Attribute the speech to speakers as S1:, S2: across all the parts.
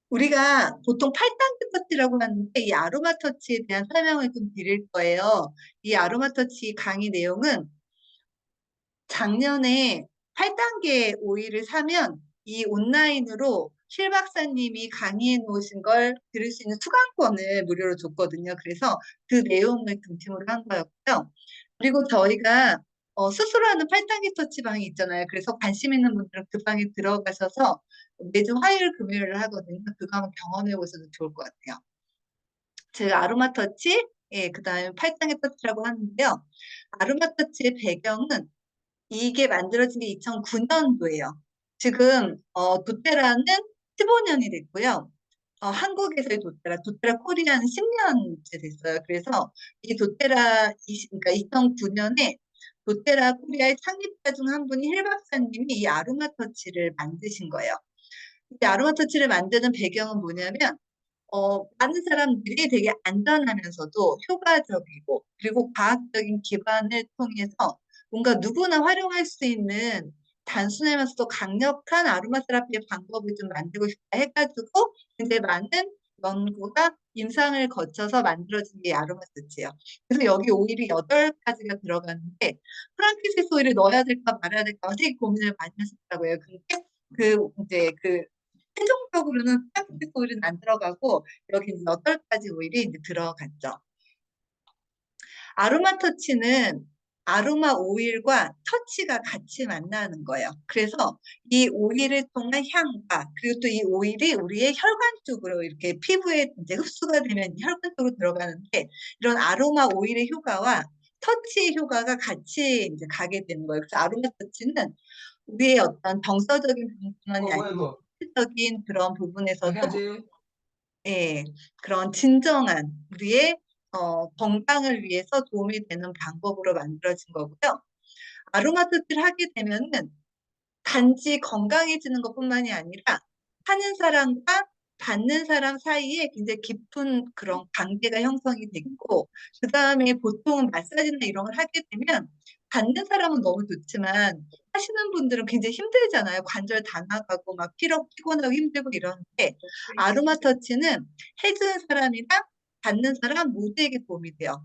S1: 우리가 보통 8단계 터치라고 하는데 이 아로마 터치에 대한 설명을 좀 드릴 거예요. 이 아로마 터치 강의 내용은 작년에 8단계 오일을 사면 이 온라인으로 실 박사님이 강의해 놓으신 걸 들을 수 있는 수강권을 무료로 줬거든요. 그래서 그 내용을 중심으로 한 거였고요. 그리고 저희가 스스로 하는 8단계 터치 방이 있잖아요. 그래서 관심 있는 분들은 그 방에 들어가셔서 매주 화요일, 금요일을 하거든요. 그거 한번 경험해 보셔도 좋을 것 같아요. 제가 아로마 터치, 예, 그 다음에 8단계 터치라고 하는데요. 아로마 터치의 배경은 이게 만들어진 게 2009년도예요. 지금 도테라는 15년이 됐고요. 한국에서의 도테라 코리아는 10년째 됐어요. 그래서 이 도테라, 그러니까 2009년에 도테라 코리아의 창립자 중 한 분이 힐 박사님이 이 아로마 터치를 만드신 거예요. 이 아로마 터치를 만드는 배경은 뭐냐면 많은 사람들이 되게 안전하면서도 효과적이고 그리고 과학적인 기반을 통해서 뭔가 누구나 활용할 수 있는 단순하면서도 강력한 아로마 테라피의 방법을 좀 만들고 싶다 해가지고 이제 많은 연구가 임상을 거쳐서 만들어진 게 아로마 터치예요. 그래서 여기 오일이 8가지가 들어가는데 프랑키시스 오일을 넣어야 될까 말아야 될까 되게 고민을 많이 하셨다고요. 근데 이제 최종적으로는 프랑키시스 오일은 안 들어가고 여기 이제 8가지 오일이 이제 들어갔죠. 아로마 터치는 아로마 오일과 터치가 같이 만나는 거예요. 그래서 이 오일을 통한 향과 그리고 또 이 오일이 우리의 혈관 쪽으로 이렇게 피부에 이제 흡수가 되면 혈관 쪽으로 들어가는데 이런 아로마 오일의 효과와 터치의 효과가 같이 이제 가게 되는 거예요. 그래서 아로마 터치는 우리의 어떤 정서적인 부분만이 아니라
S2: 뭐야 이거?
S1: 적인 그런
S2: 아,
S1: 부분에서도
S2: 해야지.
S1: 예, 그런 진정한 우리의 건강을 위해서 도움이 되는 방법으로 만들어진 거고요. 아로마 터치를 하게 되면은 단지 건강해지는 것뿐만이 아니라 하는 사람과 받는 사람 사이에 굉장히 깊은 그런 관계가 형성이 되고, 그 다음에 보통은 마사지나 이런 걸 하게 되면 받는 사람은 너무 좋지만 하시는 분들은 굉장히 힘들잖아요. 관절 다 나가고 막 피곤하고 힘들고 이러는데 아로마 터치는 해주는 사람이랑 받는 사람 모두에게 도움이 돼요.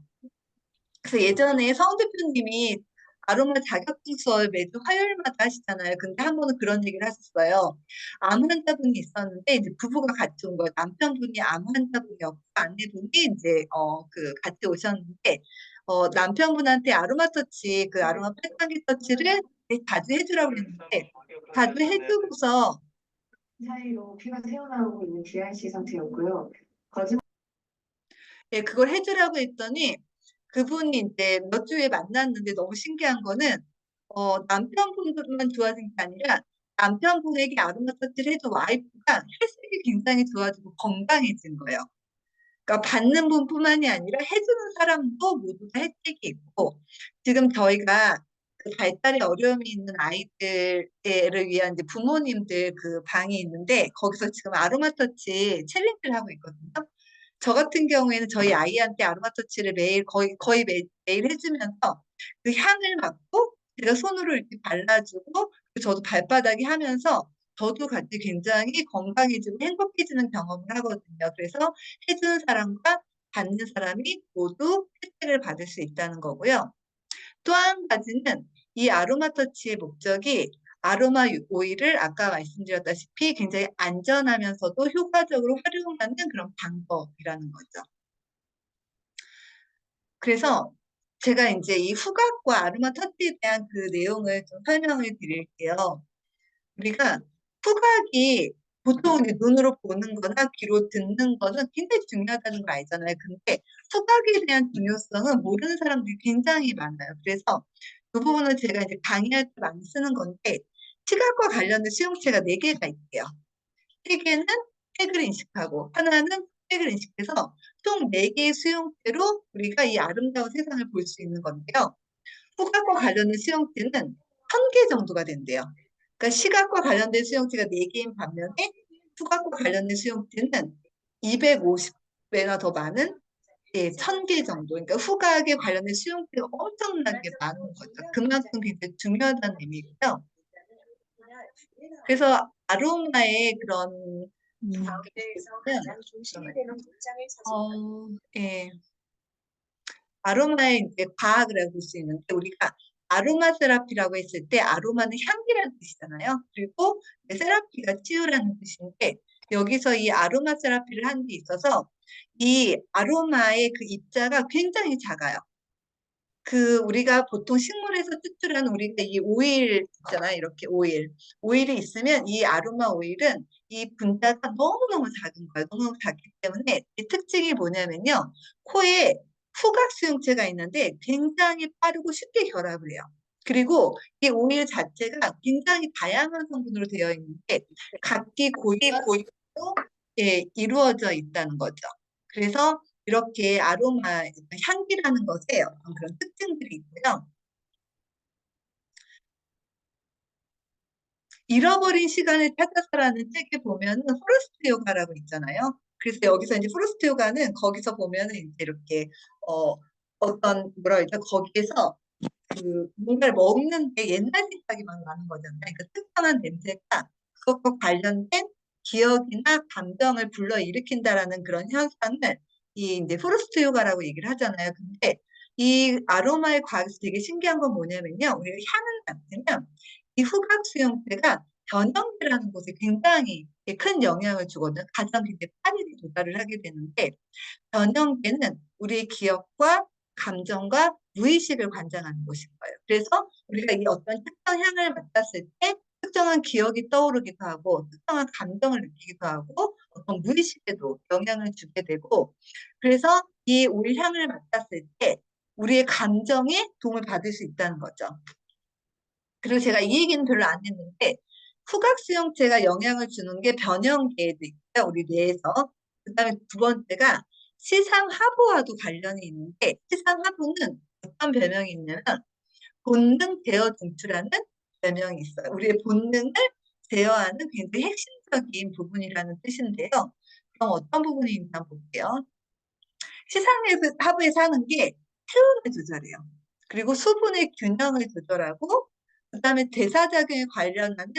S1: 그래서 예전에 성 대표님이 아로마 자격증 수업을 매주 화요일마다 하시잖아요. 근데 한 번은 그런 얘기를 하셨어요. 암 환자분이 있었는데 이제 부부가 같이 온 거예요. 남편분이 암 환자분이었고 아내분이 이제 같이 오셨는데 남편분한테 아로마 터치 그 아로마 팔당기 터치를 자주 해주라고 그랬는데 자주 해주고서 사이로 피가 새어나오고 있는 기아씨 상태였고요. 예, 그걸 해주라고 했더니 그분이 이제 몇 주에 만났는데 너무 신기한 거는 남편분만 좋아진 게 아니라 남편분에게 아로마 터치를 해준 와이프가 혈색이 굉장히 좋아지고 건강해진 거예요. 그러니까 받는 분뿐만이 아니라 해주는 사람도 모두 다 혜택이 있고 지금 저희가 그 발달에 어려움이 있는 아이들을 위한 이제 부모님들 그 방이 있는데 거기서 지금 아로마 터치 챌린지를 하고 있거든요. 저 같은 경우에는 저희 아이한테 아로마 터치를 매일 거의 매일 해주면서 그 향을 맡고 제가 손으로 이렇게 발라주고 그리고 저도 발바닥에 하면서 저도 같이 굉장히 건강해지고 행복해지는 경험을 하거든요. 그래서 해주는 사람과 받는 사람이 모두 혜택을 받을 수 있다는 거고요. 또 한 가지는 이 아로마 터치의 목적이 아로마 오일을 아까 말씀드렸다시피 굉장히 안전하면서도 효과적으로 활용하는 그런 방법이라는 거죠. 그래서 제가 이제 이 후각과 아로마 터치에 대한 그 내용을 좀 설명을 드릴게요. 우리가 후각이 보통 이제 눈으로 보는 거나 귀로 듣는 거는 굉장히 중요하다는 걸 알잖아요. 근데 후각에 대한 중요성은 모르는 사람들이 굉장히 많아요. 그래서 그 부분은 제가 이제 강의할 때 많이 쓰는 건데 시각과 관련된 수용체가 4개가 있대요. 3개는 색을 인식하고 하나는 색을 인식해서 총 4개의 수용체로 우리가 이 아름다운 세상을 볼 수 있는 건데요. 후각과 관련된 수용체는 1000개 정도가 된대요. 그러니까 시각과 관련된 수용체가 4개인 반면에 후각과 관련된 수용체는 250배나 더 많은 1000개 정도. 그러니까 후각에 관련된 수용체가 엄청나게 많은 거죠. 그만큼 굉장히 중요하다는 의미고요. 그래서 아로마의 그런
S2: 관계에서 가장 중심이 되는 문장을 찾으면
S1: 예. 아로마의 이제 과학이라고 볼 수 있는데 우리가 아로마 세라피라고 했을 때 아로마는 향기라는 뜻이잖아요. 그리고 세라피가 치유라는 뜻인데 여기서 이 아로마 세라피를 하는 데 있어서 이 아로마의 그 입자가 굉장히 작아요. 그 우리가 보통 식물에서 추출하는 우리가 이 오일 있잖아요. 이렇게 오일이 있으면 이 아로마 오일은 이 분자가 너무너무 작은 거예요. 너무너무 작기 때문에 이 특징이 뭐냐면요. 코에 후각 수용체가 있는데 굉장히 빠르고 쉽게 결합을 해요. 그리고 이 오일 자체가 굉장히 다양한 성분으로 되어 있는데 각기 고유한 성분으로 예, 이루어져 있다는 거죠. 그래서 이렇게 아로마, 향기라는 것에 어떤 그런 특징들이 있고요. 잃어버린 시간을 찾아서라는 책에 보면은 포레스트 요가라고 있잖아요. 그래서 여기서 이제 포레스트 요가는 거기서 보면은 이제 이렇게 어 어떤 뭐라 그러죠? 거기에서 그 뭔가를 먹는데 옛날 생각이 막 나는 거잖아요. 그 특정한 냄새가 그것과 관련된 기억이나 감정을 불러일으킨다라는 그런 현상을 이 이제 프루스트 요가라고 얘기를 하잖아요. 근데 이 아로마의 과학에서 되게 신기한 건 뭐냐면요. 우리가 향을 맡으면 이 후각 수용체가 변형계라는 곳에 굉장히 큰 영향을 주거든요. 가장 굉장히 빠르게 도달을 하게 되는데 변형계는 우리의 기억과 감정과 무의식을 관장하는 곳인 거예요. 그래서 우리가 이 어떤 특정 향을 맡았을 때 특정한 기억이 떠오르기도 하고 특정한 감정을 느끼기도 하고 어떤 무의식에도 영향을 주게 되고 그래서 이 우리 향을 맡았을 때 우리의 감정에 도움을 받을 수 있다는 거죠. 그리고 제가 이 얘기는 별로 안 했는데 후각 수용체가 영향을 주는 게 변형계도 있고요. 우리 뇌에서. 그다음에 두 번째가 시상하부와도 관련이 있는데 시상하부는 어떤 별명이 있냐면 본능 제어 중추라는 별명이 있어요. 우리의 본능을 제어하는 굉장히 핵심적인 부분이라는 뜻인데요. 그럼 어떤 부분이 있나 한번 볼게요. 시상하부에 사는 게 체온을 조절해요. 그리고 수분의 균형을 조절하고 그다음에 대사작용에 관련하는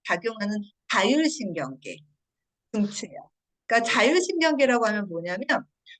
S1: 작용하는 자율신경계 중추예요. 그러니까 자율신경계라고 하면 뭐냐면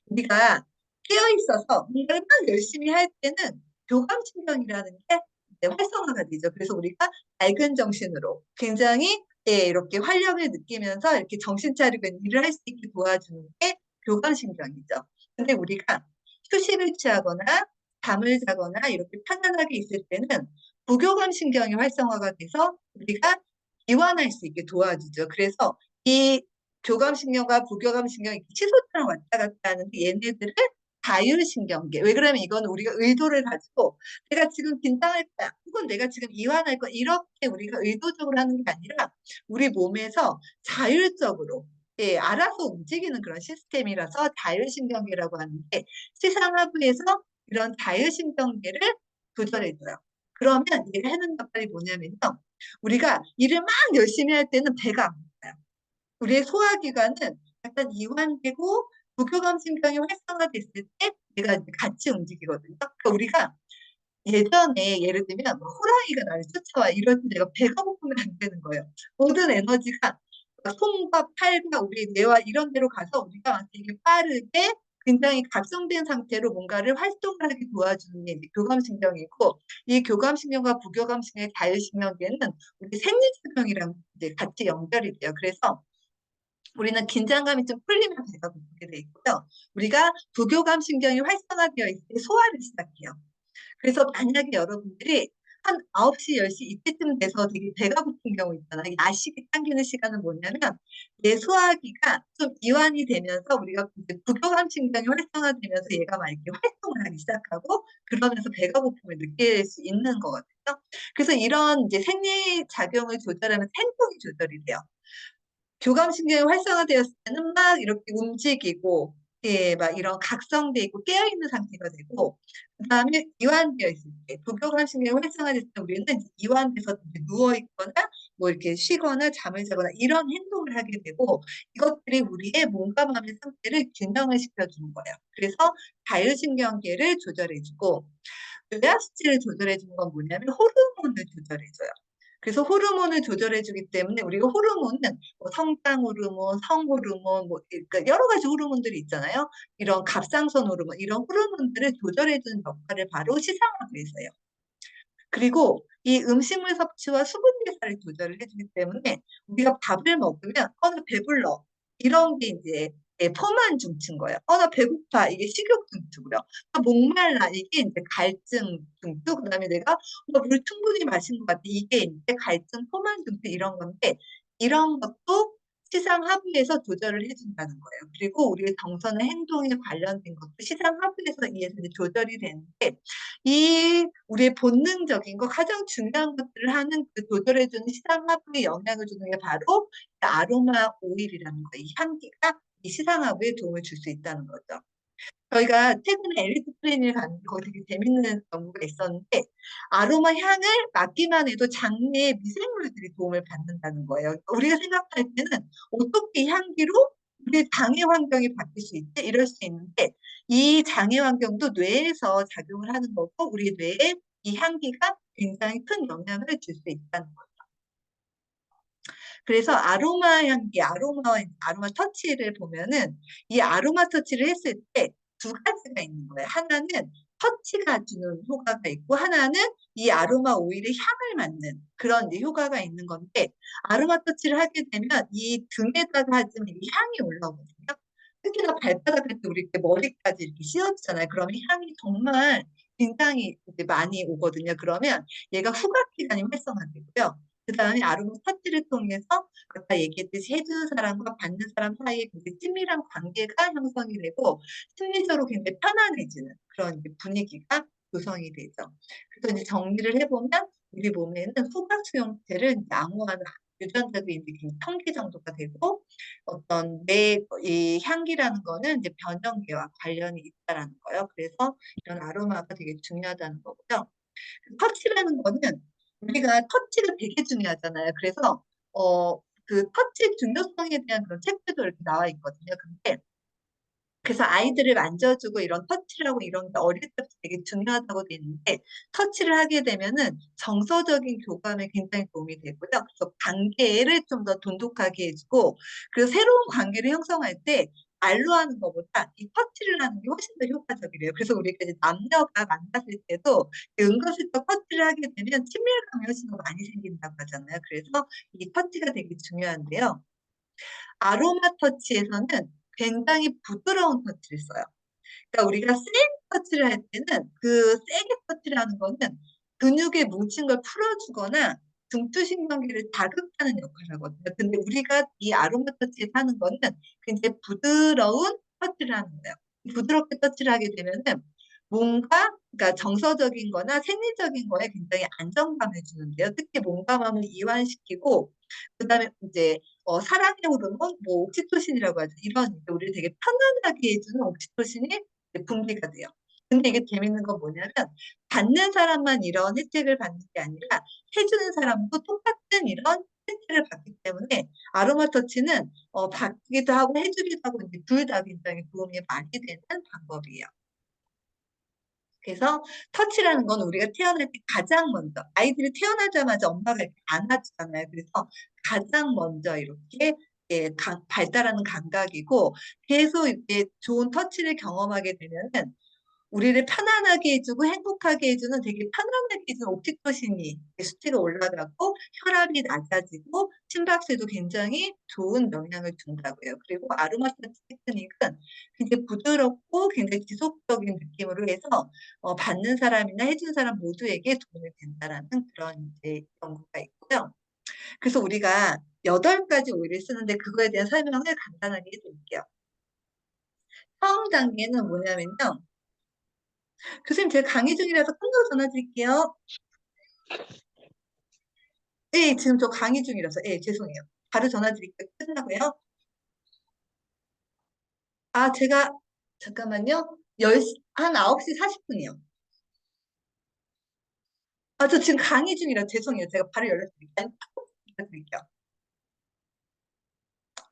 S1: 우리가 깨어 있어서 뭔가를 막 열심히 할 때는 교감신경이라는 게 이제 활성화가 되죠. 그래서 우리가 맑은 정신으로 굉장히 예, 이렇게 활력을 느끼면서 이렇게 정신 차리고 일을 할 수 있게 도와주는 게 교감신경이죠. 근데 우리가 휴식을 취하거나 잠을 자거나 이렇게 편안하게 있을 때는 부교감신경이 활성화가 돼서 우리가 이완할 수 있게 도와주죠. 그래서 이 교감신경과 부교감신경이 치솟처럼 왔다 갔다 하는데 얘네들을 자율신경계. 왜 그러면 이건 우리가 의도를 가지고 내가 지금 긴장할 거야. 혹은 내가 지금 이완할 거야. 이렇게 우리가 의도적으로 하는 게 아니라 우리 몸에서 자율적으로 예, 알아서 움직이는 그런 시스템이라서 자율신경계라고 하는데 시상하부에서 이런 자율신경계를 조절해줘요. 그러면 얘가 하는 역할이 뭐냐면요. 우리가 일을 막 열심히 할 때는 배가 안 고파요. 우리의 소화기관은 약간 이완되고 부교감신경이 활성화됐을 때 얘가 이제 같이 움직이거든요. 그러니까 우리가 예전에 예를 들면 뭐 호랑이가 나를 쫓아와 이럴 때 내가 배가 고프면 안 되는 거예요. 모든 에너지가 손과 팔과 우리 뇌와 이런 데로 가서 우리가 되게 빠르게 굉장히 각성된 상태로 뭔가를 활동을 하게 도와주는 게 이제 교감신경이고 이 교감신경과 부교감신경의 자율신경계는 우리 생리작용이랑 이제 같이 연결이 돼요. 그래서 우리는 긴장감이 좀 풀리면 배가 고프게 돼 있고요. 우리가 부교감 신경이 활성화되어 있을 때 소화를 시작해요. 그래서 만약에 여러분들이 한 9시, 10시 이때쯤 돼서 되게 배가 고픈 경우 있잖아요. 야식이 당기는 시간은 뭐냐면 내 소화기가 좀 이완이 되면서 우리가 이제 부교감 신경이 활성화되면서 얘가 막 이렇게 활동을 하기 시작하고 그러면서 배가 고픔을 느낄 수 있는 거거든요. 그래서 이런 이제 생리 작용을 조절하면 행동이 조절이 돼요. 교감신경이 활성화되었을 때는 막 이렇게 움직이고, 예, 막 이런 각성돼 있고 깨어있는 상태가 되고, 그 다음에 이완되어 있을 때, 부교감신경이 활성화됐을 때 우리는 이완돼서 누워있거나, 뭐 이렇게 쉬거나 잠을 자거나 이런 행동을 하게 되고, 이것들이 우리의 몸과 마음의 상태를 균형을 시켜주는 거예요. 그래서 자율신경계를 조절해주고, 뇌하 수치를 조절해주는 건 뭐냐면 호르몬을 조절해줘요. 그래서 호르몬을 조절해주기 때문에 우리가 호르몬은 뭐 성장 호르몬, 성 호르몬, 뭐 그러니까 여러 가지 호르몬들이 있잖아요. 이런 갑상선 호르몬, 이런 호르몬들을 조절해주는 역할을 바로 시상하고있어요. 그리고 이 음식물 섭취와 수분 대사를 조절을 해주기 때문에 우리가 밥을 먹으면 나 배불러 이런 게 이제 포만 중증 거예요. 나 배고파 이게 식욕 중증고요. 목말라 이게 이제 갈증 중증. 그다음에 내가 물 충분히 마신 것 같아 이게 이제 갈증 포만 중증 이런 건데 이런 것도 시상하부에서 조절을 해준다는 거예요. 그리고 우리의 정서나 행동에 관련된 것도 시상하부에서 이제 조절이 되는데 이 우리의 본능적인 거 가장 중요한 것들을 하는 그 조절해주는 시상하부에 영향을 주는 게 바로 아로마 오일이라는 거예요. 이 향기가 이 시상하부에 도움을 줄 수 있다는 거죠. 저희가 최근에 엘리트 트레이닝을 갔는데 거기 되게 재밌는 연구가 있었는데 아로마 향을 맡기만 해도 장내에 미생물들이 도움을 받는다는 거예요. 우리가 생각할 때는 어떻게 이 향기로 우리 장애 환경이 바뀔 수 있지? 이럴 수 있는데 이 장애 환경도 뇌에서 작용을 하는 거고 우리 뇌에 이 향기가 굉장히 큰 영향을 줄 수 있다는 거예요. 그래서 아로마 향기, 아로마 터치를 보면은 이 아로마 터치를 했을 때 두 가지가 있는 거예요. 하나는 터치가 주는 효과가 있고 하나는 이 아로마 오일의 향을 맡는 그런 이제 효과가 있는 건데 아로마 터치를 하게 되면 이 등에다가 하지만 이 향이 올라오거든요. 특히나 발바닥 할 때 우리 이렇게 머리까지 이렇게 씌워주잖아요. 그러면 향이 정말 굉장히 이제 많이 오거든요. 그러면 얘가 후각기관이 활성화되고요. 그 다음에 아로마 터치를 통해서 아까 얘기했듯이 해주는 사람과 받는 사람 사이에 굉장히 친밀한 관계가 형성이 되고 심리적으로 굉장히 편안해지는 그런 이제 분위기가 조성이 되죠. 그래서 이제 정리를 해보면 우리 몸에는 후각 수용체를 양호하는 유전자들이 이제 천개 정도가 되고 어떤 이 향기라는 거는 이제 변형계와 관련이 있다라는 거예요. 그래서 이런 아로마가 되게 중요하다는 거고요. 터치라는 거는 우리가 터치가 되게 중요하잖아요. 그래서 그 터치 중요성에 대한 그런 책들도 이렇게 나와 있거든요. 근데 그래서 아이들을 만져주고 이런 터치를 하고 이런 게 어릴 때부터 되게 중요하다고 돼 있는데 터치를 하게 되면은 정서적인 교감에 굉장히 도움이 되고요. 그래서 관계를 좀 더 돈독하게 해주고 그리고 새로운 관계를 형성할 때 말로 하는 것보다 이 터치를 하는 게 훨씬 더 효과적이래요. 그래서 우리가 이제 남녀가 만났을 때도 은근슬쩍 터치를 하게 되면 친밀감이 훨씬 더 많이 생긴다고 하잖아요. 그래서 이 터치가 되게 중요한데요. 아로마 터치에서는 굉장히 부드러운 터치를 써요. 그러니까 우리가 센 터치를 할 때는 그 세게 터치를 하는 거는 근육에 뭉친 걸 풀어주거나 중추신경계를 자극하는 역할을 하거든요. 근데 우리가 이 아로마 터치에서 하는 거는 굉장히 부드러운 터치를 하는 거예요. 부드럽게 터치를 하게 되면은 뭔가 그러니까 정서적인 거나 생리적인 거에 굉장히 안정감을 주는데요. 특히 몸감함을 이완시키고 그다음에 이제 사랑의 호르몬, 뭐 옥시토신이라고 하죠. 이런 우리를 되게 편안하게 해주는 옥시토신이 분비가 돼요. 근데 이게 재밌는 건 뭐냐면 받는 사람만 이런 혜택을 받는 게 아니라 해주는 사람도 똑같은 이런 혜택을 받기 때문에 아로마 터치는 받기도 하고 해주기도 하고 둘 다 굉장히 도움이 많이 되는 방법이에요. 그래서 터치라는 건 우리가 태어날 때 가장 먼저 아이들이 태어나자마자 엄마가 이렇게 안아주잖아요. 그래서 가장 먼저 이렇게 발달하는 감각이고 계속 이렇게 좋은 터치를 경험하게 되면은 우리를 편안하게 해주고 행복하게 해주는 되게 편안하게 해주는 옥시토신이 수치가 올라가고 혈압이 낮아지고 심박수에도 굉장히 좋은 영향을 준다고요. 그리고 아로마 터치 테크닉은 굉장히 부드럽고 굉장히 지속적인 느낌으로 해서 받는 사람이나 해준 사람 모두에게 도움이 된다라는 그런 이제 연구가 있고요. 그래서 우리가 8가지 오일을 쓰는데 그거에 대한 설명을 간단하게 해드릴게요. 처음 단계는 뭐냐면요. 교수님, 제가 강의 중이라서 끝나고 전화 드릴게요. 네, 지금 저 강의 중이라서. 네, 죄송해요. 바로 전화 드릴게요. 끝나고요. 아, 제가, 잠깐만요. 한 9시 40분이요. 아, 저 지금 강의 중이라 죄송해요. 제가 바로 연락드릴게요.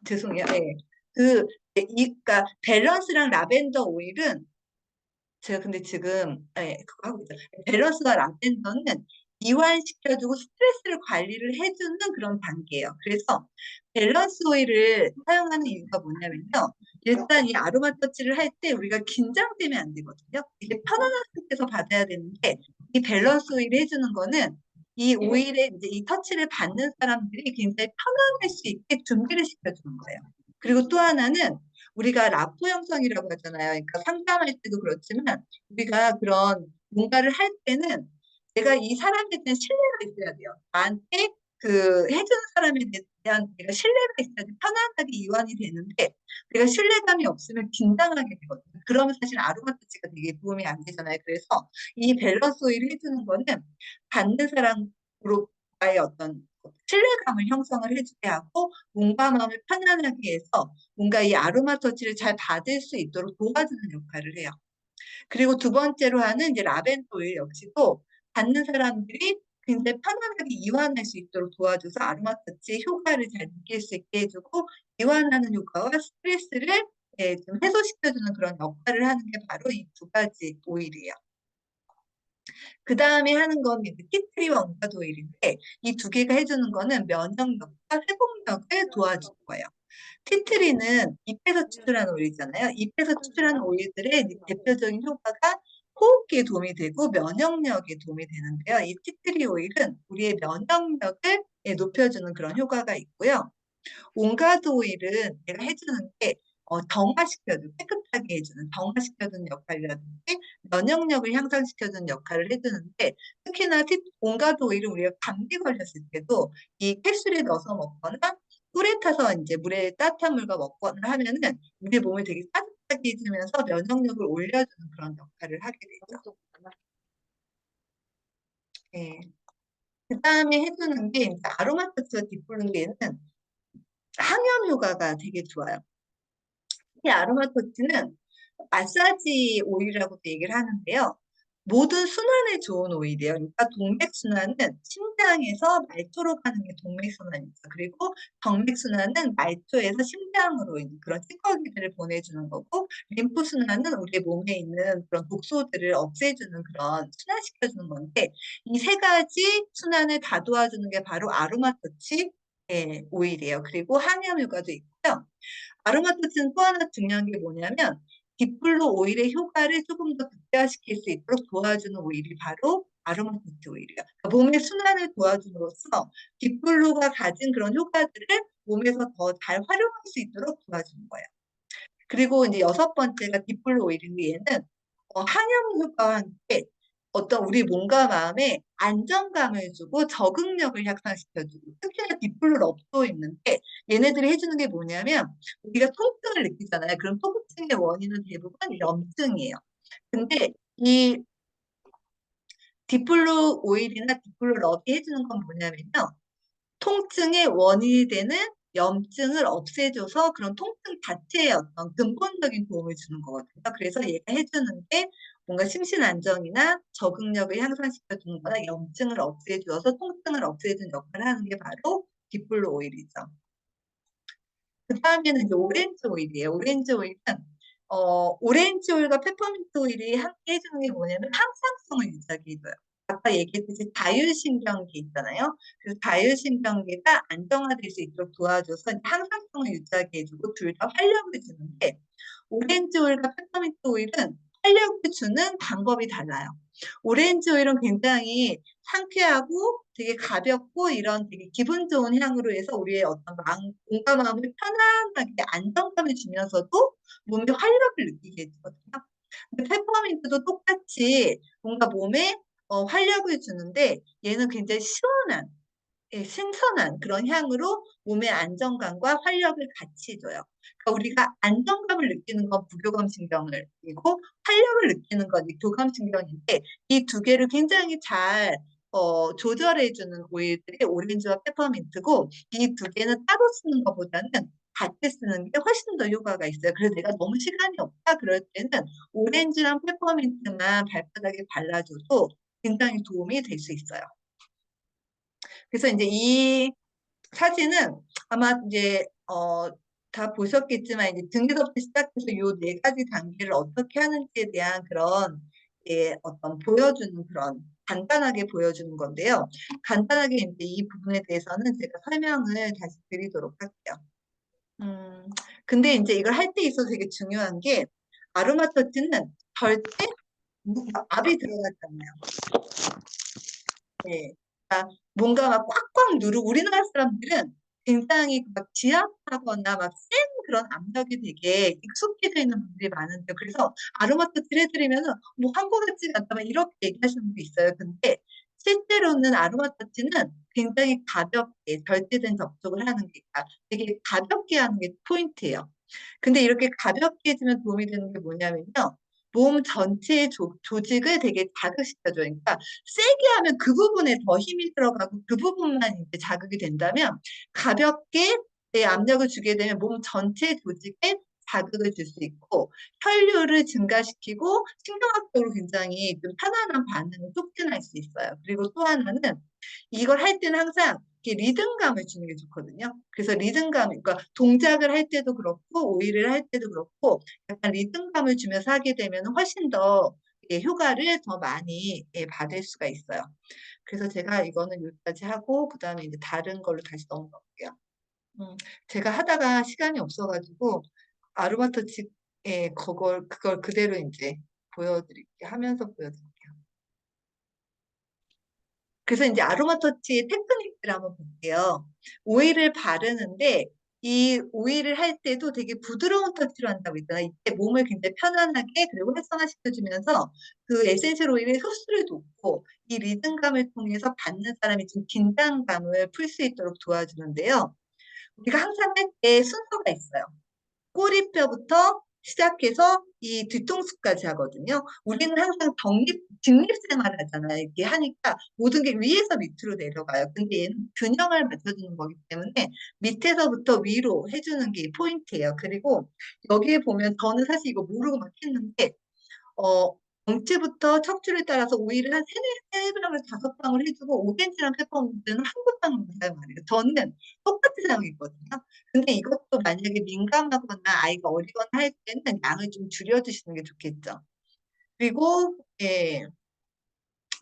S1: 죄송해요. 네. 그, 그러니까 밸런스랑 라벤더 오일은 제가 근데 지금, 그거 하고 있어요. 밸런스와 라벤더는 이완시켜주고 스트레스를 관리를 해주는 그런 단계예요. 그래서 밸런스 오일을 사용하는 이유가 뭐냐면요. 일단 이 아로마 터치를 할 때 우리가 긴장되면 안 되거든요. 이게 편안한 상태에서 받아야 되는데 이 밸런스 오일을 해주는 거는 이 오일에 이제 이 터치를 받는 사람들이 굉장히 편안할 수 있게 준비를 시켜주는 거예요. 그리고 또 하나는 우리가 라포 형성이라고 하잖아요. 그러니까 상담할 때도 그렇지만 우리가 그런 뭔가를 할 때는 내가 이 사람에 대한 신뢰가 있어야 돼요. 나한테 그 해주는 사람에 대한 내가 신뢰가 있어야지 편안하게 이완이 되는데 내가 신뢰감이 없으면 긴장하게 되거든요. 그러면 사실 아로마 터치가 되게 도움이 안 되잖아요. 그래서 이 밸런스 오일을 해주는 거는 받는 사람으로와의 어떤 신뢰감을 형성을 해주게 하고 몸과 마음을 편안하게 해서 뭔가 이 아로마 터치를 잘 받을 수 있도록 도와주는 역할을 해요. 그리고 두 번째로 하는 이제 라벤더 오일 역시도 받는 사람들이 굉장히 편안하게 이완할 수 있도록 도와줘서 아로마 터치의 효과를 잘 느낄 수 있게 해주고 이완하는 효과와 스트레스를 좀 해소시켜주는 그런 역할을 하는 게 바로 이 두 가지 오일이에요. 그 다음에 하는 건 이제 티트리 원가도 오일인데 이 두 개가 해주는 거는 면역력과 회복력을 도와주는 거예요. 티트리는 잎에서 추출하는 오일이잖아요. 잎에서 추출하는 오일들의 대표적인 효과가 호흡기에 도움이 되고 면역력에 도움이 되는데요. 이 티트리 오일은 우리의 면역력을 높여주는 그런 효과가 있고요. 온가드 오일은 내가 해주는 게 정화시켜주는, 깨끗하게 해주는, 정화시켜주는 역할이라든지 면역력을 향상시켜주는 역할을 해주는데 특히나 온가드 오일은 우리가 감기 걸렸을 때도 이 캡슐에 넣어서 먹거나 꿀에 타서 이제 물에 따뜻한 물과 먹거나 하면은 우리 몸을 되게 따뜻하게 해주면서 면역력을 올려주는 그런 역할을 하게 되죠. 네. 그 다음에 해주는 게 이제 아로마 터치와 딥블루에는 항염 효과가 되게 좋아요. 이 아로마 터치는 마사지 오일이라고도 얘기를 하는데요. 모든 순환에 좋은 오일이에요. 그러니까 동맥순환은 심장에서 말초로 가는 게 동맥순환이죠. 그리고 정맥순환은 말초에서 심장으로 있는 그런 찌꺼기들을 보내주는 거고, 림프순환은 우리 몸에 있는 그런 독소들을 없애주는 그런 순환시켜주는 건데, 이 세 가지 순환을 다 도와주는 게 바로 아로마 터치 오일이에요. 그리고 항염 효과도 있고요. 아로마토치는 또 하나 중요한 게 뭐냐면 딥블루 오일의 효과를 조금 더 극대화시킬 수 있도록 도와주는 오일이 바로 아로마토치 오일이에요. 그러니까 몸의 순환을 도와줌으로써 딥블루가 가진 그런 효과들을 몸에서 더 잘 활용할 수 있도록 도와주는 거예요. 그리고 이제 여섯 번째가 딥블루 오일인데 얘는 항염 효과와 함께 어떤 우리 몸과 마음에 안정감을 주고 적응력을 향상시켜주고 특히나 딥블루 럽도 있는데 얘네들이 해주는 게 뭐냐면 우리가 통증을 느끼잖아요. 그럼 통증의 원인은 대부분 염증이에요. 근데 이 딥블루 오일이나 딥블루 럽이 해주는 건 뭐냐면요. 통증의 원인이 되는 염증을 없애줘서 그런 통증 자체에 어떤 근본적인 도움을 주는 거거든요. 그래서 얘가 해주는 게 뭔가 심신 안정이나 적응력을 향상시켜주는 거나 염증을 없애주어서 통증을 없애주는 역할을 하는 게 바로 딥블루 오일이죠. 그 다음에는 이제 오렌지 오일이에요. 오렌지 오일은 오렌지 오일과 페퍼민트 오일이 함께 해주는 게 뭐냐면 항상성을 유지하게 해줘요. 아까 얘기했듯이 자율신경계 있잖아요. 그래서 자율신경계가 안정화될 수 있도록 도와줘서 항상성을 유지하게 해주고 둘 다 활력을 주는데 오렌지 오일과 페퍼민트 오일은 활력을 주는 방법이 달라요. 오렌지 오일은 굉장히 상쾌하고 되게 가볍고 이런 되게 기분 좋은 향으로 해서 우리의 어떤 몸과 마음을 편안하게 안정감을 주면서도 몸에 활력을 느끼게 해주거든요. 근데 페퍼민트도 똑같이 뭔가 몸에 활력을 주는데 얘는 굉장히 시원한 신선한 그런 향으로 몸의 안정감과 활력을 같이 줘요. 그러니까 우리가 안정감을 느끼는 건 부교감 신경이고 활력을 느끼는 건 이 교감 신경인데 이 두 개를 굉장히 잘 조절해주는 오일들이 오렌지와 페퍼민트고 이 두 개는 따로 쓰는 것보다는 같이 쓰는 게 훨씬 더 효과가 있어요. 그래서 내가 너무 시간이 없다 그럴 때는 오렌지랑 페퍼민트만 발바닥에 발라줘도 굉장히 도움이 될 수 있어요. 그래서 이제 이 사진은 아마 이제 다 보셨겠지만 이제 등기부터 시작해서 요 네 가지 단계를 어떻게 하는지에 대한 그런 어떤 보여주는 그런 간단하게 보여주는 건데요. 간단하게 이제 이 부분에 대해서는 제가 설명을 다시 드리도록 할게요. 근데 이제 이걸 할 때 있어서 되게 중요한 게 아로마 터치는 절대 압이 들어가잖아요. 네. 그러니까 뭔가 막 꽉꽉 누르고 우리나라 사람들은 굉장히 막 지압하거나 막 센 그런 압력이 되게 익숙해져 있는 분들이 많은데 그래서 아로마 터치를 해드리면은 뭐 한국 같지가 않다 막 이렇게 얘기하시는 분도 있어요. 근데 실제로는 아로마 터치는 굉장히 가볍게 절제된 접촉을 하는 게 그러니까 되게 가볍게 하는 게 포인트예요. 근데 이렇게 가볍게 해주면 도움이 되는 게 뭐냐면요. 몸 전체의 조직을 되게 자극시켜줘요. 그러니까 세게 하면 그 부분에 더 힘이 들어가고 그 부분만 이제 자극이 된다면 가볍게 내 압력을 주게 되면 몸 전체 조직에 자극을 줄 수 있고 혈류를 증가시키고 신경학적으로 굉장히 좀 편안한 반응을 촉진할 수 있어요. 그리고 또 하나는 이걸 할 때는 항상 이렇게 리듬감을 주는 게 좋거든요. 그래서 리듬감, 그러니까 동작을 할 때도 그렇고 오일을 할 때도 그렇고 약간 리듬감을 주면서 하게 되면 훨씬 더 효과를 더 많이 받을 수가 있어요. 그래서 제가 이거는 여기까지 하고 그다음에 이제 다른 걸로 다시 넘어가 볼게요. 제가 하다가 시간이 없어가지고 아로마 터치 그걸 그대로 이제 보여드릴게요. 하면서 보여드릴게요. 그래서 이제 아로마 터치의 테크닉들 한번 볼게요. 오일을 바르는데 이 오일을 할 때도 되게 부드러운 터치로 한다고 했잖아요. 이때 몸을 굉장히 편안하게 그리고 활성화시켜주면서 그 에센셜 오일의 흡수를 돕고 이 리듬감을 통해서 받는 사람이 좀 긴장감을 풀 수 있도록 도와주는데요. 우리가 항상 할 때 순서가 있어요. 꼬리뼈부터 시작해서 이 뒤통수까지 하거든요. 우리는 항상 직립생활을 하잖아요. 이렇게 하니까 모든 게 위에서 밑으로 내려가요. 근데 얘는 균형을 맞춰주는 거기 때문에 밑에서부터 위로 해주는 게 포인트예요. 그리고 여기에 보면 저는 사실 이거 모르고 막 했는데 어, 엉치부터 척추를 따라서 오일을 한 세네 방울, 다섯 방울 해주고 오렌지랑 페퍼민트는 한두 방울 사용하래요. 저는 똑같이 사용했거든요. 근데 이것도 만약에 민감하거나 아이가 어리거나 할 때는 양을 좀 줄여주시는 게 좋겠죠. 그리고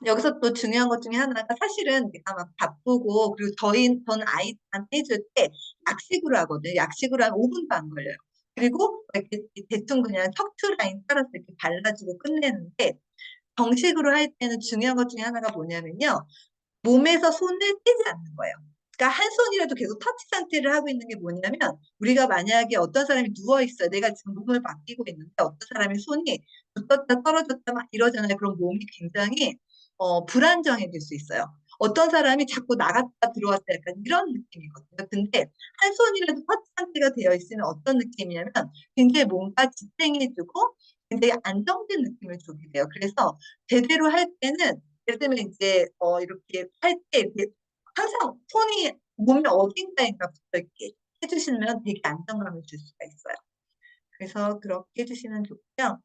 S1: 여기서 또 중요한 것 중에 하나가 사실은 내가 막 바쁘고 그리고 저는 아이한테 해줄 때 약식으로 하거든요. 약식으로 하면 5분도 안 걸려요. 그리고 이렇게 대충 그냥 척추 라인 따라서 이렇게 발라주고 끝내는데 정식으로 할 때는 중요한 것 중에 하나가 뭐냐면요. 몸에서 손을 떼지 않는 거예요. 그러니까 한 손이라도 계속 터치 상태를 하고 있는 게 뭐냐면 우리가 만약에 어떤 사람이 누워 있어요. 내가 지금 몸을 맡기고 있는데 어떤 사람이 손이 붙었다 떨어졌다 막 이러잖아요. 그럼 몸이 굉장히 불안정해질 수 있어요. 어떤 사람이 자꾸 나갔다 들어왔다 약간 이런 느낌이거든요. 근데 한 손이라도 터치 상태가 되어 있으면 어떤 느낌이냐면 굉장히 뭔가 지탱해주고 굉장히 안정된 느낌을 주게 돼요. 그래서 제대로 할 때는 예를 들면 이제 이렇게 할 때 이렇게 항상 손이 몸의 어딘가에가 붙어 있게 해주시면 되게 안정감을 줄 수가 있어요. 그래서 그렇게 해주시면 좋고요.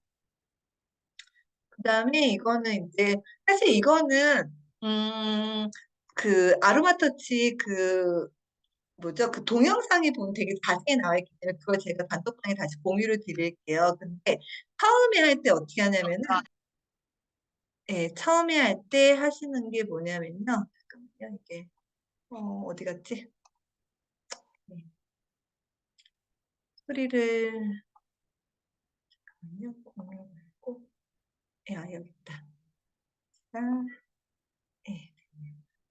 S1: 그다음에 이거는 이제 사실 이거는 그 아로마 터치 그 뭐죠? 그 동영상에 보면 되게 자세히 나와 있기 때문에 그걸 제가 단톡방에 다시 공유를 드릴게요. 근데 처음에 할 때 어떻게 하냐면은 처음에 할 때 하시는 게 뭐냐면요. 잠깐만요, 이게 어디 갔지? 네, 소리를 잠깐만요. 공유하고 여기 있다. 아, 네.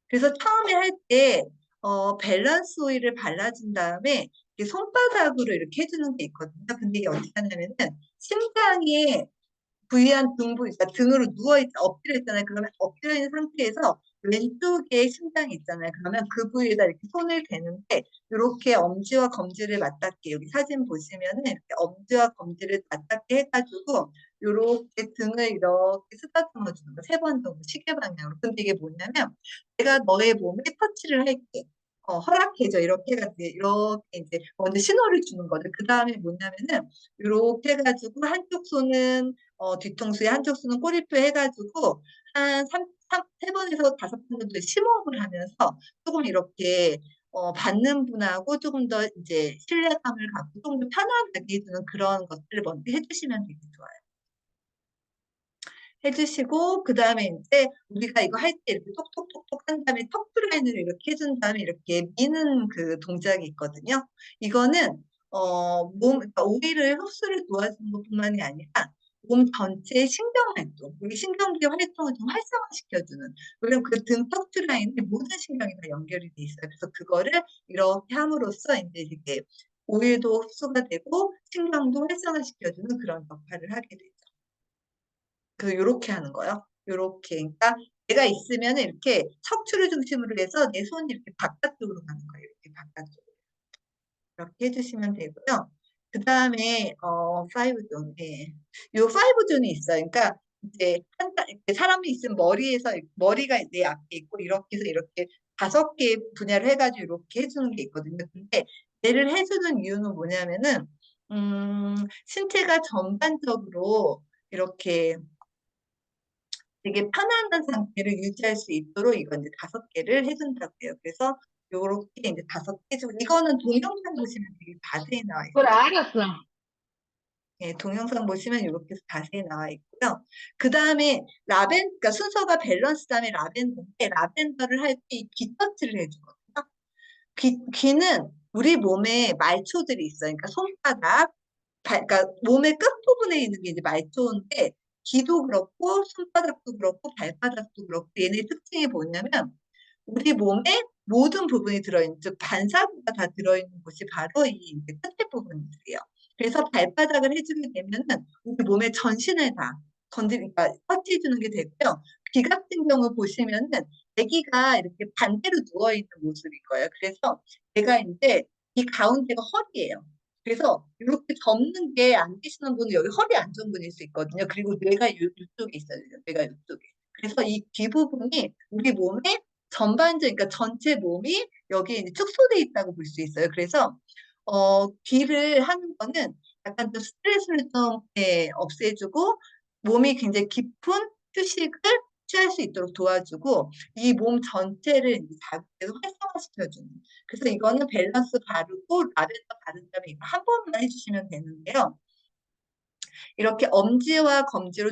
S1: 그래서 처음에 할 때 밸런스 오일을 발라준 다음에 이렇게 손바닥으로 이렇게 해주는 게 있거든요. 근데 이게 어떻게 하냐면은 심장에 부위한 등부, 그러니까 등으로 엎드려 있잖아요. 그러면 엎드려 있는 상태에서 왼쪽에 심장이 있잖아요. 그러면 그 부위에다 이렇게 손을 대는데 이렇게 엄지와 검지를 맞닿게 여기 사진 보시면은 이렇게 엄지와 검지를 맞닿게 해가지고 이렇게 등을 이렇게 쓰다듬어 주는 거 세 번 정도 시계 방향으로. 근데 이게 뭐냐면 내가 너의 몸에 터치를 할게. 허락해줘 이렇게 해가지고 이렇게 이제 먼저 신호를 주는 거죠. 그 다음에 뭐냐면은 이렇게 해가지고 한쪽 손은 뒤통수에 한쪽 손은 꼬리뼈 해가지고 한 세 번에서 다섯 번 정도 심호흡을 하면서 조금 이렇게 받는 분하고 조금 더 이제 신뢰감을 갖고 조금 더 편안하게 해주는 그런 것들을 먼저 해주시면 되게 좋아요. 해주시고, 그 다음에 이제 우리가 이거 할 때 이렇게 톡톡톡톡 한 다음에 턱 라인으로 이렇게 해준 다음에 이렇게 미는 그 동작이 있거든요. 이거는, 그러니까 오이를 흡수를 도와주는 것뿐만이 아니라 몸 전체의 신경 활동, 우리 신경계 활동을 좀 활성화시켜주는, 왜냐면 그 등 턱 라인에 모든 신경이 다 연결이 돼 있어요. 그래서 그거를 이렇게 함으로써 이제 이렇게 오일도 흡수가 되고 신경도 활성화시켜주는 그런 역할을 하게 되죠. 요렇게 하는 거요. 요렇게. 그러니까 내가 있으면 이렇게 척추를 중심으로 해서 내 손이 이렇게 바깥쪽으로 가는 거예요. 이렇게 바깥쪽으로. 이렇게 해주시면 되고요. 그 다음에, 5존. 예. 요 5존이 있어요. 그러니까 이제 이렇게 사람이 있으면 머리가 내 앞에 있고 이렇게 해서 이렇게 5개 분야를 해가지고 이렇게 해주는 게 있거든요. 근데 얘를 해주는 이유는 뭐냐면은, 신체가 전반적으로 이렇게 되게 편안한 상태를 유지할 수 있도록 이건 이제 5개를 해준다고 해요. 그래서 요렇게 이제 5개 중 이거는 동영상 보시면 되게 자세히 나와
S3: 그래,
S1: 있어요.
S3: 알았어.
S1: 예, 동영상 보시면 이렇게 자세히 나와 있고요. 그 다음에 그러니까 순서가 밸런스 다음에 라벤더인데 라벤더를 할 때 이 귀터치를 해주거든요. 귀는 우리 몸에 말초들이 있어요. 그러니까 손바닥, 그러니까 몸의 끝부분에 있는 게 이제 말초인데 귀도 그렇고 손바닥도 그렇고 발바닥도 그렇고 얘네 특징이 뭐냐면 우리 몸의 모든 부분이 들어있는 즉 반사구가 다 들어있는 곳이 바로 이 이제 끝에 부분이에요. 그래서 발바닥을 해주게 되면은 우리 몸의 전신을 다 그러니까 터치해 주는 게 되고요. 귀 같은 경우 보시면은 아기가 이렇게 반대로 누워 있는 모습일 거예요. 그래서 얘가 이제 이 가운데가 허리예요. 그래서 이렇게 접는 게 안 계시는 분은 여기 허리 안 좋은 분일 수 있거든요. 그리고 뇌가 이쪽에 있어요. 뇌가 이쪽에. 그래서 이 귀 부분이 우리 몸의 그러니까 전체 몸이 여기에 이제 축소돼 있다고 볼 수 있어요. 그래서 귀를 하는 거는 약간 좀 스트레스를 좀 없애주고 몸이 굉장히 깊은 휴식을 취할 수 있도록 도와주고 이 몸 전체를 이제 자극해서 활성화시켜주는. 그래서 이거는 밸런스 바르고 라벤더 바른 다음에 이거 한 번만 해주시면 되는데요. 이렇게 엄지와 검지로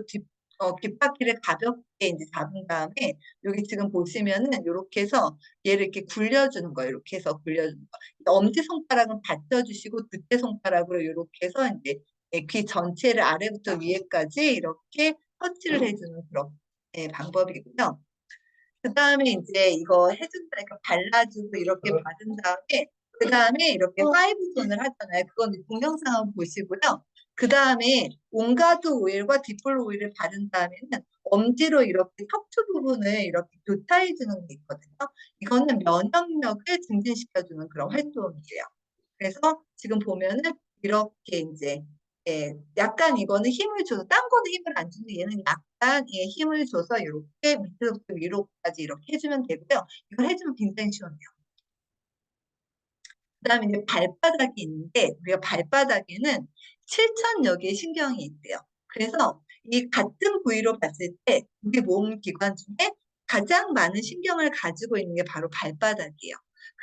S1: 귓바퀴를 가볍게 이제 잡은 다음에 여기 지금 보시면은 이렇게 해서 얘를 이렇게 굴려주는 거예요. 이렇게 해서 굴려주는 거. 엄지 손가락은 받쳐주시고 둘째 손가락으로 이렇게 해서 이제 귀 전체를 아래부터 위에까지 이렇게 터치를 해주는 그런 방법이고요. 그 다음에 이제 이거 해준다니까 발라주고 이렇게 받은 다음에 그 다음에 이렇게 파이브 존을 하잖아요. 그건 동영상 한번 보시고요. 그 다음에 온가드 오일과 딥볼 오일을 바른 다음에는 엄지로 이렇게 척추 부분을 이렇게 교차해 주는 게 있거든요. 이거는 면역력을 증진시켜주는 그런 활동이에요. 그래서 지금 보면은 이렇게 이제 약간 이거는 힘을 줘서 딴 거는 힘을 안 주는데 얘는 약간 힘을 줘서 이렇게 밑에서부터 위로까지 이렇게 해주면 되고요. 이걸 해주면 굉장히 시원해요. 그다음에 이제 발바닥이 있는데 우리가 발바닥에는 7천여 개의 신경이 있대요. 그래서 이 같은 부위로 봤을 때 우리 몸 기관 중에 가장 많은 신경을 가지고 있는 게 바로 발바닥이에요.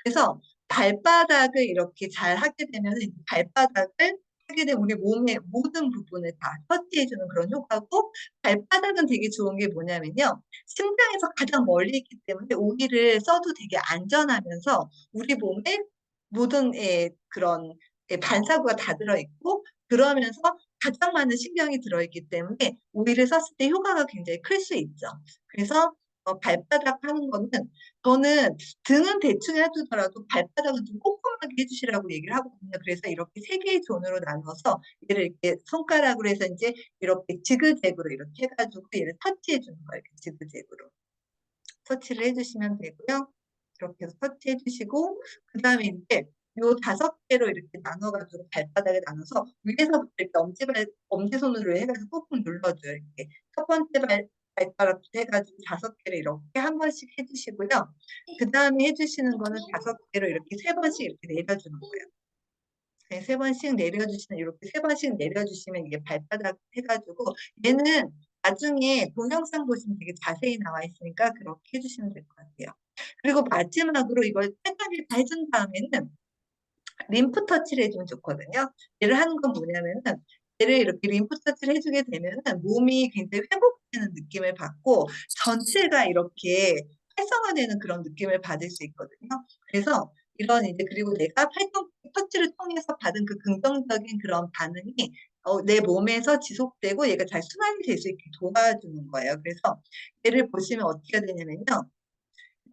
S1: 그래서 발바닥을 이렇게 잘 하게 되면 발바닥을 하게 되면 우리 몸의 모든 부분을 다 터치해주는 그런 효과고 발바닥은 되게 좋은 게 뭐냐면요. 심장에서 가장 멀리 있기 때문에 오일을 써도 되게 안전하면서 우리 몸에 모든 그런 반사구가 다 들어있고 그러면서 가장 많은 신경이 들어있기 때문에 오일을 썼을 때 효과가 굉장히 클 수 있죠. 그래서 발바닥 하는 거는 저는 등은 대충 해주더라도 발바닥은 좀 꼼꼼하게 해주시라고 얘기를 하거든요. 그래서 이렇게 3개의 존으로 나눠서 얘를 이렇게 손가락으로 해서 이제 이렇게 지그재그로 이렇게 해가지고 얘를 터치해 주는 거예요. 이렇게 지그재그로. 터치를 해주시면 되고요. 이렇게 해서 터치해 주시고 그 다음에 이제 요 5개로 이렇게 나눠가지고 발바닥에 나눠서 위에서부터 이렇게 엄지손으로 해가지고 꾹꾹 눌러줘요. 이렇게 첫 번째 발가락부터 해가지고 5개를 이렇게 한 번씩 해주시고요. 그 다음에 해주시는 거는 5개로 이렇게 3번씩 이렇게 내려주는 거예요. 네, 3번씩 내려주시면 이렇게 3번씩 내려주시면 이게 발바닥 해가지고 얘는 나중에 동영상 보시면 되게 자세히 나와 있으니까 그렇게 해주시면 될 것 같아요. 그리고 마지막으로 이걸 3가지 다 해준 다음에는 림프 터치를 해주면 좋거든요. 얘를 하는 건 뭐냐면은 얘를 이렇게 림프 터치를 해주게 되면은 몸이 굉장히 회복되는 느낌을 받고 전체가 이렇게 활성화되는 그런 느낌을 받을 수 있거든요. 그래서 이런 이제 그리고 내가 팔꿈치 터치를 통해서 받은 그 긍정적인 그런 반응이 내 몸에서 지속되고 얘가 잘 순환이 될 수 있게 도와주는 거예요. 그래서 얘를 보시면 어떻게 되냐면요.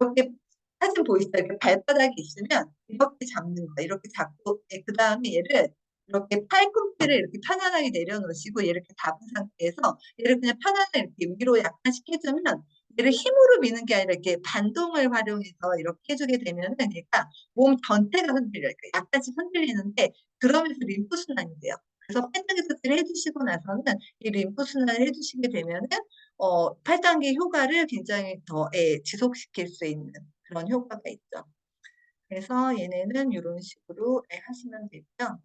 S1: 이렇게 사진 보이시죠? 이렇게 발바닥이 있으면 이렇게 잡는 거예요. 이렇게 잡고 그 다음에 얘를 이렇게 팔꿈치를 이렇게 편안하게 내려놓으시고 얘를 이렇게 잡은 상태에서 얘를 그냥 편안하게 이렇게 위로 약간씩 해주면 얘를 힘으로 미는 게 아니라 이렇게 반동을 활용해서 이렇게 해주게 되면은 얘가 몸 전체가 흔들려요. 그러니까 약간씩 흔들리는데 그러면서 림프 순환이 돼요. 그래서 팔짱에 터치를 해주시고 나서는 이 림프 순환을 해주시게 되면은 8단계 효과를 굉장히 더 지속시킬 수 있는 그런 효과가 있죠. 그래서 얘네는 이런 식으로 하시면 되고요.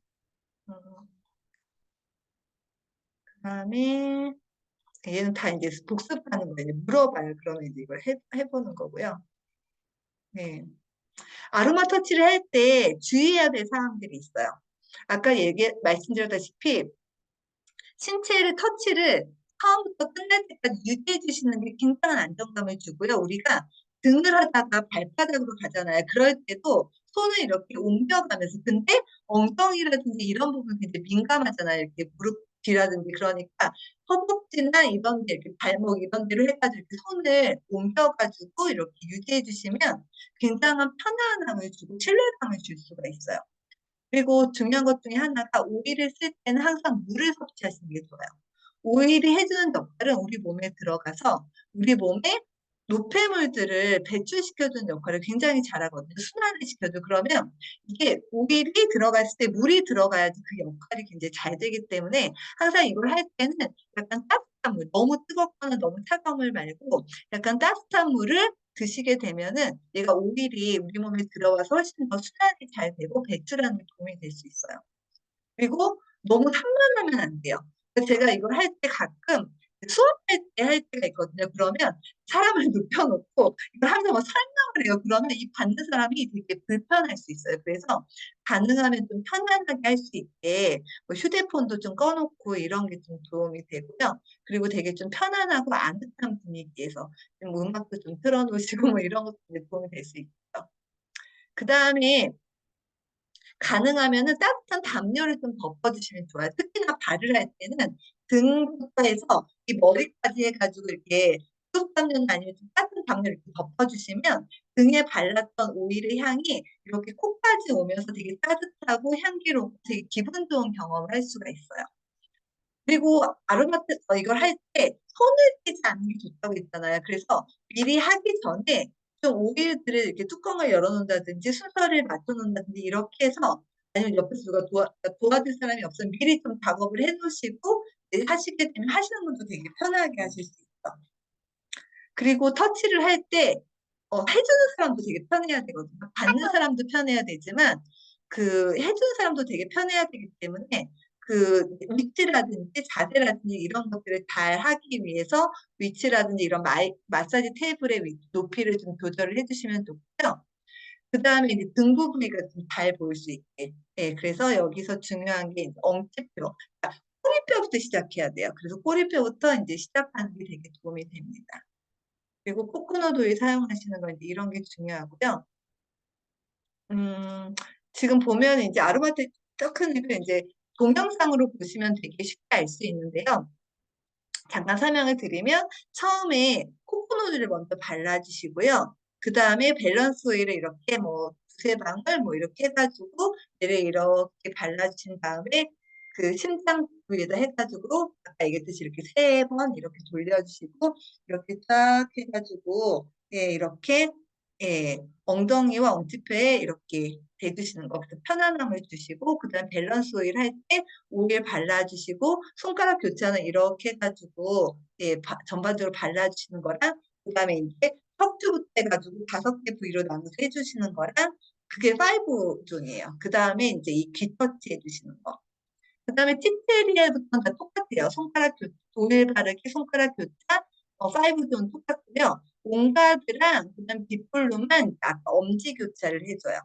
S1: 그다음에 얘는 다 이제 복습하는 거예요. 이제 물어봐요. 그러면 이제 이걸 해보는 거고요. 네. 아로마 터치를 할 때 주의해야 될 사항들이 있어요. 아까 말씀드렸다시피 신체를 터치를 처음부터 끝날 때까지 유지해 주시는 게 굉장한 안정감을 주고요. 우리가 등을 하다가 발바닥으로 가잖아요. 그럴 때도 손을 이렇게 옮겨가면서 근데 엉덩이라든지 이런 부분 굉장히 민감하잖아요. 이렇게 무릎 뒤라든지 그러니까 허벅지나 이런 데 이렇게 발목 이런 데로 해가지고 이렇게 손을 옮겨가지고 이렇게 유지해 주시면 굉장한 편안함을 주고 신뢰감을 줄 수가 있어요. 그리고 중요한 것 중에 하나가 오일을 쓸 때는 항상 물을 섭취하시는 게 좋아요. 오일이 해주는 역할은 우리 몸에 들어가서 우리 몸에 노폐물들을 배출시켜주는 역할을 굉장히 잘하거든요. 순환을 시켜줘. 그러면 이게 오일이 들어갔을 때 물이 들어가야지 그 역할이 굉장히 잘 되기 때문에 항상 이걸 할 때는 약간 따뜻한 물, 너무 뜨겁거나 너무 차가운 물 말고 약간 따뜻한 물을 드시게 되면은 얘가 오일이 우리 몸에 들어와서 훨씬 더 순환이 잘 되고 배출하는 데 도움이 될 수 있어요. 그리고 너무 산만하면 안 돼요. 그래서 제가 이걸 할 때 가끔 수업할 때 할 때가 있거든요. 그러면 사람을 눕혀놓고 이걸 하면서 막 설명을 해요. 그러면 이 받는 사람이 되게 불편할 수 있어요. 그래서 가능하면 좀 편안하게 할 수 있게 뭐 휴대폰도 좀 꺼놓고 이런 게 좀 도움이 되고요. 그리고 되게 좀 편안하고 아늑한 분위기에서 좀 음악도 좀 틀어놓으시고 뭐 이런 것도 도움이 될 수 있죠. 그 다음에 가능하면은 따뜻한 담요를 좀 덮어주시면 좋아요. 특히나 발을 할 때는 등부터 해서 이 머리까지 해가지고 이렇게 뚝 담요는 아니면 좀 따뜻한 담요를 이렇게 덮어주시면 등에 발랐던 오일의 향이 이렇게 코까지 오면서 되게 따뜻하고 향기롭고 되게 기분 좋은 경험을 할 수가 있어요. 그리고 이걸 할 때 손을 떼지 않는 게 좋다고 했잖아요. 그래서 미리 하기 전에 좀 오일들을 이렇게 뚜껑을 열어놓는다든지 순서를 맞춰놓는다든지 이렇게 해서 아니면 옆에서 누가 도와줄 사람이 없으면 미리 좀 작업을 해놓으시고 하시게 되면 하시는 분도 되게 편하게 하실 수 있어요. 그리고 터치를 할 때 해주는 사람도 되게 편해야 되거든요. 받는 사람도 편해야 되지만 그 해주는 사람도 되게 편해야 되기 때문에 그 위치라든지 자세라든지 이런 것들을 잘 하기 위해서 위치라든지 이런 마사지 테이블의 높이를 좀 조절을 해주시면 좋고요. 그 다음에 이제 등 부분이가 좀 잘 보일 수 있게. 네, 그래서 여기서 중요한 게 이제 엉치표. 그러니까 꼬리뼈부터 시작해야 돼요. 그래서 꼬리뼈부터 이제 시작하는 게 되게 도움이 됩니다. 그리고 코코넛 오일 사용하시는 건 이제 이런 게 중요하고요. 지금 보면 이제 아로마 테크닉을 이제 동영상으로 보시면 되게 쉽게 알 수 있는데요. 잠깐 설명을 드리면 처음에 코코넛을 먼저 발라주시고요. 그 다음에 밸런스 오일을 이렇게 뭐 두세 방울 뭐 이렇게 해가지고 얘를 이렇게 발라주신 다음에 그 심장 부위에다 해가지고 아까 얘기했듯이 이렇게 3번 이렇게 돌려주시고 이렇게 딱 해가지고 예 이렇게 예 엉덩이와 엉치표에 이렇게 대주시는 거. 그래서 편안함을 주시고 그다음 밸런스 오일 할 때 오일 발라주시고 손가락 교차는 이렇게 해가지고 예, 전반적으로 발라주시는 거랑 그다음에 이제 척추부터 해가지고 5개 부위로 나눠서 해주시는 거랑 그게 5 존이에요. 그다음에 이제 이 귀 터치 해주시는 거. 그다음에 티테리아부터는 다 똑같아요. 오일 바르기, 손가락 교차, 5 존 똑같고요. 온가드랑 그다음 빗블루만 아까 엄지 교차를 해줘요.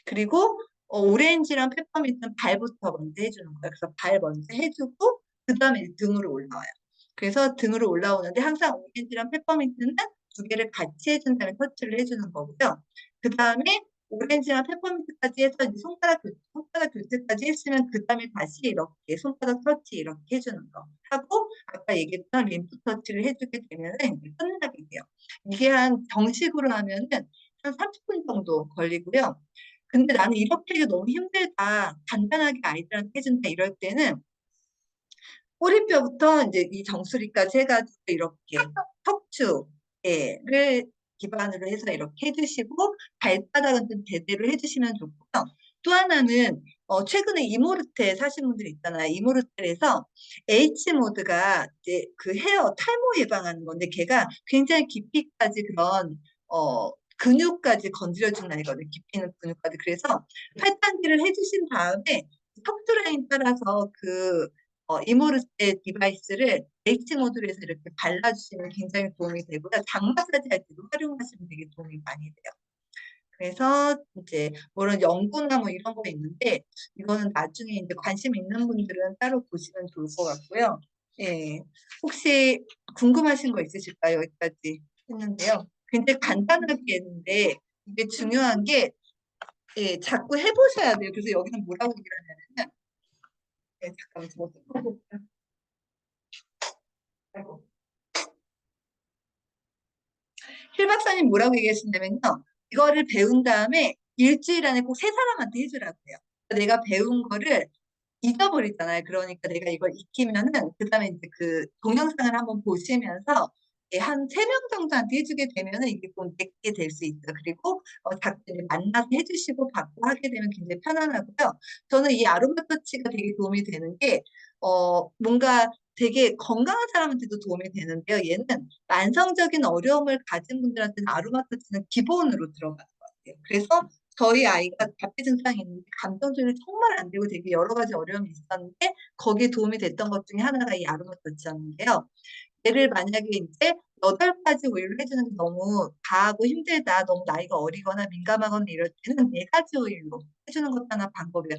S1: 그리고 오렌지랑 페퍼민트는 발부터 먼저 해주는 거예요. 그래서 발 먼저 해주고 그 다음에 등으로 올라와요. 그래서 등으로 올라오는데 항상 오렌지랑 페퍼민트는 두 개를 같이 해준 다음에 터치를 해주는 거고요. 그 다음에 오렌지랑 페퍼민트까지 해서 이제 손가락 교체까지 했으면 그 다음에 다시 이렇게 손바닥 터치 이렇게 해주는 거 하고 아까 얘기했던 림프 터치를 해주게 되면은 이제 끝나게 돼요. 이게 한 정식으로 하면은 한 30분 정도 걸리고요. 근데 나는 이렇게 하기 너무 힘들다. 간단하게 아이들한테 해준다 이럴 때는 꼬리뼈부터 이제 이 정수리까지 해가지고 이렇게 척추를 기반으로 해서 이렇게 해주시고 발바닥은 좀 제대로 해주시면 좋고요. 또 하나는 최근에 이모르테 사신 분들 있잖아요. 이모르테에서 H 모드가 이제 그 헤어 탈모 예방하는 건데 걔가 굉장히 깊이까지 그런 근육까지 건드려주는 아이거든요. 깊이 있는 근육까지. 그래서 팔당기를 해주신 다음에 턱주 라인 따라서 그 이모르테 디바이스를 H 모드로 해서 이렇게 발라주시면 굉장히 도움이 되고요. 장 마사지 할 때도 활용하시면 되게 도움이 많이 돼요. 그래서 이제 물론 연고나 뭐 이런 거 있는데 이거는 나중에 이제 관심 있는 분들은 따로 보시면 좋을 것 같고요. 예. 혹시 궁금하신 거 있으실까요? 여기까지 했는데요. 굉장히 간단하게 했는데 이게 중요한 게 예, 자꾸 해보셔야 돼요. 그래서 여기는 뭐라고 얘기를 하냐면 예, 잠깐만 좀 어떻게 아이고. 힐 박사님 뭐라고 얘기하신다면요. 이거를 배운 다음에 일주일 안에 꼭 세 사람한테 해주라고 해요. 내가 배운 거를 잊어버리잖아요. 그러니까 내가 이걸 익히면은 그다음에 이제 그 동영상을 한번 보시면서 한 세 명 정도한테 해주게 되면은 이게 좀 내게 될 수 있어요. 그리고 자꾸 이제 만나서 해주시고 받고 하게 되면 굉장히 편안하고요. 저는 이 아로마 터치가 되게 도움이 되는 게 뭔가 되게 건강한 사람한테도 도움이 되는데요. 얘는 만성적인 어려움을 가진 분들한테는 아로마 터치는 기본으로 들어가는 것 같아요. 그래서 저희 아이가 자폐 증상이 있는데 감정 조절이 정말 안 되고 되게 여러 가지 어려움이 있었는데 거기에 도움이 됐던 것 중에 하나가 이 아로마 터치였는데요. 얘를 만약에 이제 8가지 오일을 해주는 게 너무 과하고 힘들다, 너무 나이가 어리거나 민감하거나 이럴 때는 4가지 오일로 해주는 것도 하나 방법이에요.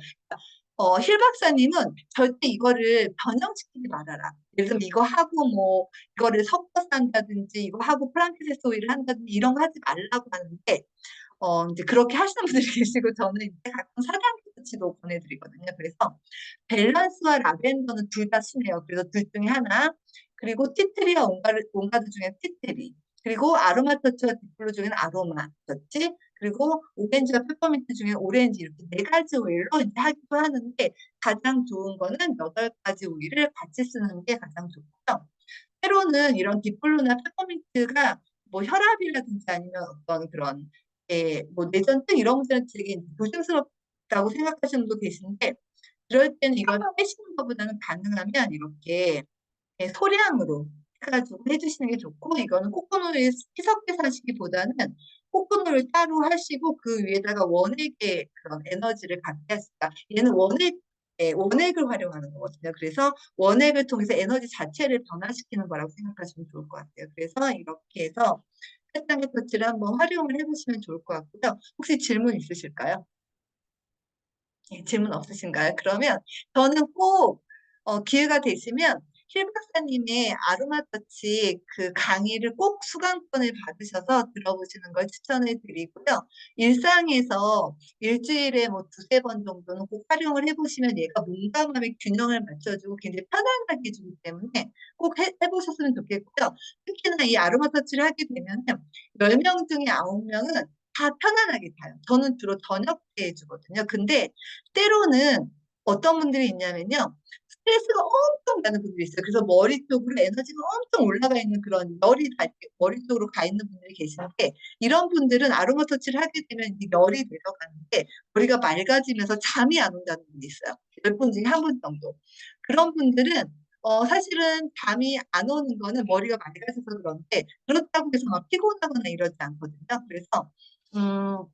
S1: 힐 박사님은 절대 이거를 변형시키지 말아라. 예를 들면 이거 하고 뭐 이거를 섞어서 한다든지 이거 하고 프랑키센스 오일을 한다든지 이런 거 하지 말라고 하는데 이제 그렇게 하시는 분들이 계시고 저는 이제 가끔 사장님 터치도 보내드리거든요. 그래서 밸런스와 라벤더는 둘 다 순해요. 그래서 둘 중에 하나. 그리고 티트리와 온가드 중에 티트리. 그리고 아로마 터치와 딥블루 중에는 아로마 터치. 그리고 오렌지와 페퍼민트 중에 오렌지 이렇게 4가지 오일로 이제 하기도 하는데 가장 좋은 거는 8가지 오일을 같이 쓰는 게 가장 좋고요. 때로는 이런 딥블루나 페퍼민트가 뭐 혈압이라든지 아니면 어떤 그런 뭐 뇌전증 이런 문제는 되게 조심스럽다고 생각하시는 분도 계신데 그럴 때는 이걸 빼시는 것보다는 가능하면 이렇게 소량으로 해가지고 해주시는 게 좋고 이거는 코코넛을 희석해서 하시기보다는 코코넛을 따로 하시고 그 위에다가 원액의 그런 에너지를 갖게 하시다. 얘는 원액을 활용하는 거거든요. 그래서 원액을 통해서 에너지 자체를 변화시키는 거라고 생각하시면 좋을 것 같아요. 그래서 이렇게 해서 햇땅의 터치를 한번 활용을 해보시면 좋을 것 같고요. 혹시 질문 있으실까요? 예, 질문 없으신가요? 그러면 저는 꼭 기회가 되시면 힐 박사님의 아로마 터치 그 강의를 꼭 수강권을 받으셔서 들어보시는 걸 추천해 드리고요. 일상에서 일주일에 뭐 두세 번 정도는 꼭 활용을 해보시면 얘가 몸과 마음의 균형을 맞춰주고 굉장히 편안하게 해주기 때문에 꼭 해보셨으면 좋겠고요. 특히나 이 아로마 터치를 하게 되면 10명 중에 9명은 다 편안하게 자요. 저는 주로 저녁 때 해주거든요. 근데 때로는 어떤 분들이 있냐면요. 스트레스가 엄청 나는 분들이 있어요. 그래서 머리 쪽으로 에너지가 엄청 올라가 있는 그런 열이 머리 쪽으로 가 있는 분들이 계시는데 이런 분들은 아로마 터치를 하게 되면 이 열이 내려가는데 머리가 맑아지면서 잠이 안 온다는 분이 있어요. 10분 중에 한 분 정도. 그런 분들은 사실은 잠이 안 오는 거는 머리가 맑아져서 그런데 그렇다고 해서 막 피곤하거나 이러지 않거든요. 그래서 음,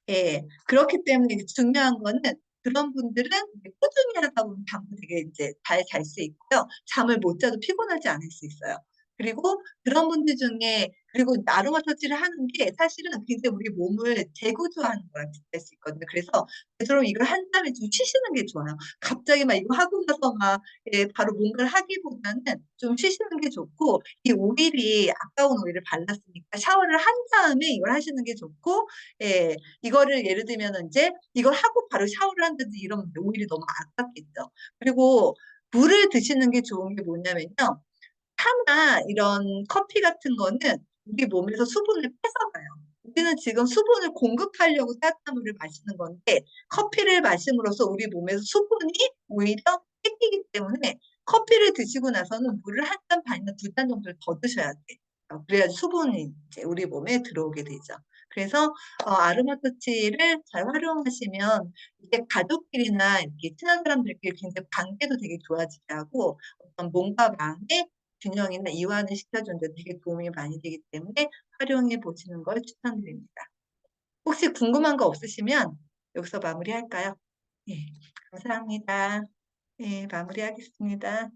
S1: 예, 그렇기 때문에 이제 중요한 거는 그런 분들은 이제 꾸준히 하다 보면 잠도 되게 이제 잘 잘 수 있고요. 잠을 못 자도 피곤하지 않을 수 있어요. 그리고 그런 분들 중에 그리고 아로마 터치를 하는 게 사실은 굉장히 우리 몸을 재구조하는 거랑 비슷할 수 있거든요. 그래서 되도록 이걸 한 다음에 좀 쉬시는 게 좋아요. 갑자기 막 이거 하고 나서 막 예, 바로 뭔가를 하기보다는 좀 쉬시는 게 좋고 이 오일이 아까운 오일을 발랐으니까 샤워를 한 다음에 이걸 하시는 게 좋고 예, 이거를 예를 들면 이제 이걸 하고 바로 샤워를 한다든지 이러면 오일이 너무 아깝겠죠. 그리고 물을 드시는 게 좋은 게 뭐냐면요. 차나 이런 커피 같은 거는 우리 몸에서 수분을 뺏어가요. 우리는 지금 수분을 공급하려고 따뜻한 물을 마시는 건데 커피를 마심으로써 우리 몸에서 수분이 오히려 뺏기기 때문에 커피를 드시고 나서는 물을 한 잔 반이나 두 잔 정도를 더 드셔야 돼요. 그래야 수분이 이제 우리 몸에 들어오게 되죠. 그래서 아로마 터치를 잘 활용하시면 이게 가족끼리나 이렇게 친한 사람들끼리 굉장히 관계도 되게 좋아지게 하고 어떤 몸과 마음의 균형이나 이완을 시켜주는 데 되게 도움이 많이 되기 때문에 활용해 보시는 걸 추천드립니다. 혹시 궁금한 거 없으시면 여기서 마무리할까요? 네, 감사합니다. 네, 마무리하겠습니다.